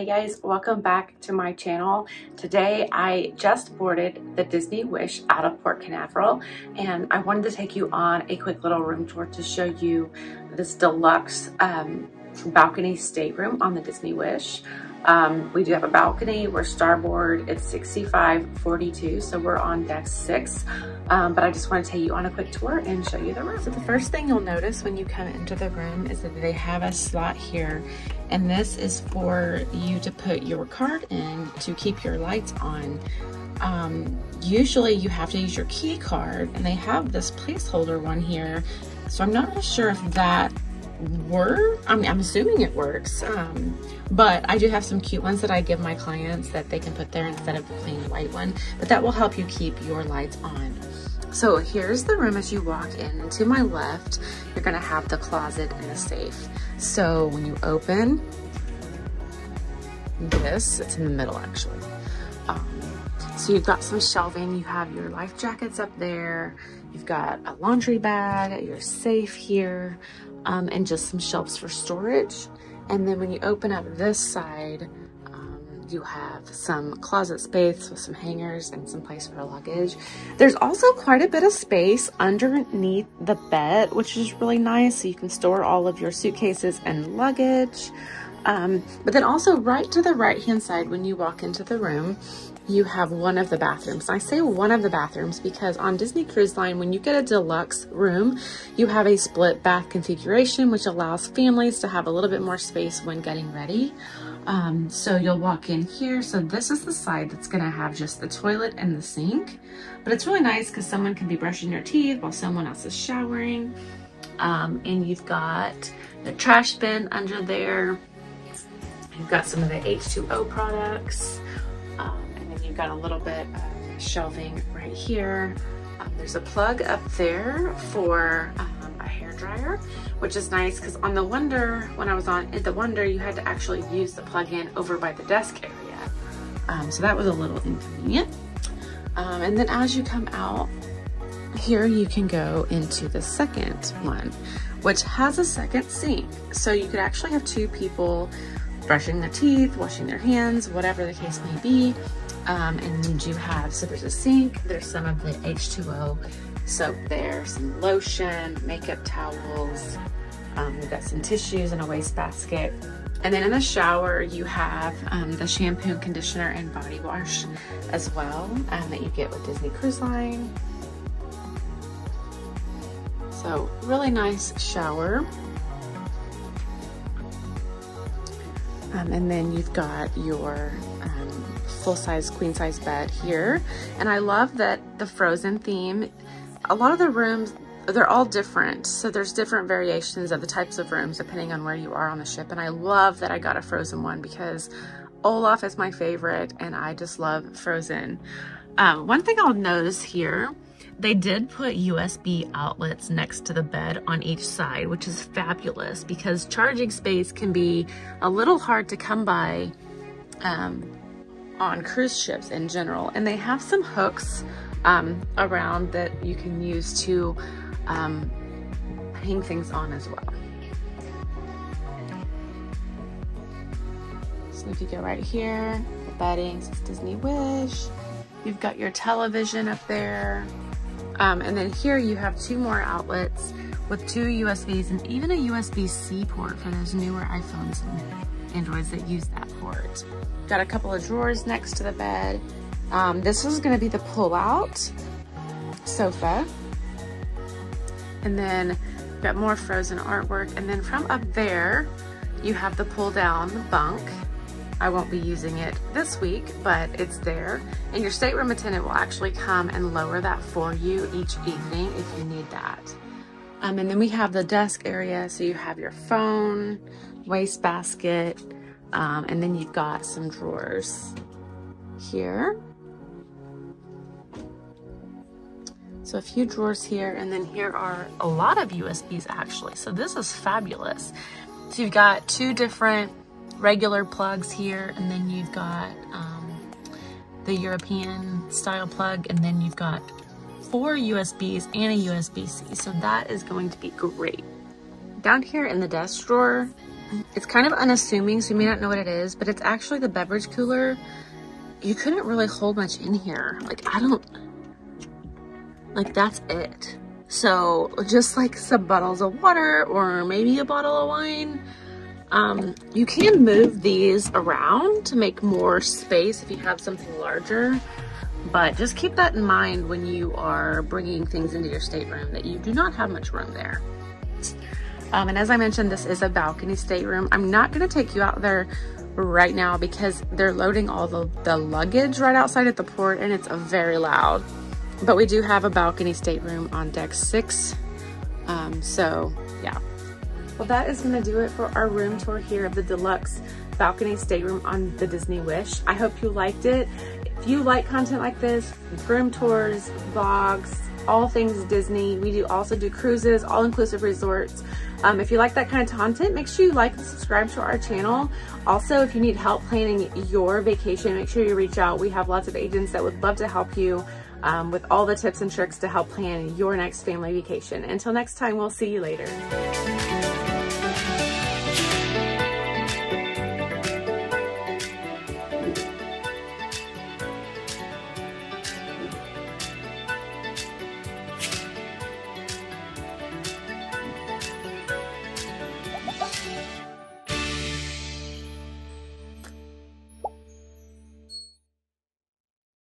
guys, welcome back to my channel. Today I just boarded the Disney Wish out of Port Canaveral, and I wanted to take you on a quick little room tour to show you this deluxe balcony stateroom on the Disney Wish. We do have a balcony. We're starboard. It's 6542, so we're on deck 6. But I just want to take you on a quick tour and show you the room. So the first thing you'll notice when you come into the room is that they have a slot here, and this is for you to put your card in to keep your lights on. Usually you have to use your key card, and they have this placeholder one here, so I'm not really sure if that I'm assuming it works, but I do have some cute ones that I give my clients that they can put there instead of the plain white one, but that will help you keep your lights on. So here's the room as you walk in. To my left, you're gonna have the closet and the safe. So when you open this, it's in the middle actually. So you've got some shelving, you have your life jackets up there, you've got a laundry bag, your safe here, and just some shelves for storage. And then when you open up this side, you have some closet space with some hangers and some place for luggage. There's also quite a bit of space underneath the bed, which is really nice. So you can store all of your suitcases and luggage. But then also right to the right-hand side, when you walk into the room, you have one of the bathrooms. I say one of the bathrooms because on Disney Cruise Line, when you get a deluxe room, you have a split bath configuration, which allows families to have a little bit more space when getting ready. So you'll walk in here. So this is the side that's gonna have just the toilet and the sink, but it's really nice because someone can be brushing their teeth while someone else is showering. And you've got the trash bin under there. You've got some of the H2O products. And then you've got a little bit of shelving right here. There's a plug up there for a hair dryer, which is nice because on the Wonder, when I was on the Wonder, you had to actually use the plug-in over by the desk area. So that was a little inconvenient. And then as you come out here, you can go into the second one, which has a second sink. So you could actually have two people brushing their teeth, washing their hands, whatever the case may be. And you do have, so there's a sink, there's some of the H2O soap there, some lotion, makeup towels, we've got some tissues and a wastebasket. And then in the shower, you have the shampoo, conditioner, and body wash as well that you get with Disney Cruise Line. So really nice shower. And then you've got your full-size queen-size bed here. And I love that the Frozen theme, a lot of the rooms, they're all different. So there's different variations of the types of rooms depending on where you are on the ship. And I love that I got a Frozen one because Olaf is my favorite and I just love Frozen. One thing I'll notice here, they did put USB outlets next to the bed on each side, which is fabulous because charging space can be a little hard to come by on cruise ships in general. And they have some hooks around that you can use to hang things on as well. So if you go right here, the bedding says Disney Wish. You've got your television up there. And then here you have two more outlets with two USBs and even a USB-C port for those newer iPhones and Androids that use that port. Got a couple of drawers next to the bed. This is gonna be the pull-out sofa. And then got more Frozen artwork. And then from up there, you have the pull-down bunk. I won't be using it this week, but it's there. And your stateroom attendant will actually come and lower that for you each evening if you need that. And then we have the desk area. So you have your phone, wastebasket, and then you've got some drawers here. So a few drawers here, and then here are a lot of USBs actually. So this is fabulous. So you've got two different regular plugs here, and then you've got the European style plug, and then you've got 4 USBs and a USB-C. So that is going to be great. Down here in the desk drawer, It's kind of unassuming, so you may not know what it is, but it's actually the beverage cooler. You couldn't really hold much in here. Like, that's it. So just like some bottles of water or maybe a bottle of wine. You can move these around to make more space if you have something larger, but just keep that in mind when you are bringing things into your stateroom, that you do not have much room there. And as I mentioned, this is a balcony stateroom. I'm not going to take you out there right now because they're loading all the luggage right outside at the port, and it's very loud. But we do have a balcony stateroom on deck 6. So yeah. Well, that is going to do it for our room tour here of the deluxe balcony stateroom on the Disney Wish. I hope you liked it. If you like content like this, room tours, vlogs, all things Disney, we also do cruises, all-inclusive resorts. If you like that kind of content, make sure you like and subscribe to our channel. Also, if you need help planning your vacation, make sure you reach out. We have lots of agents that would love to help you with all the tips and tricks to help plan your next family vacation. Until next time, we'll see you later.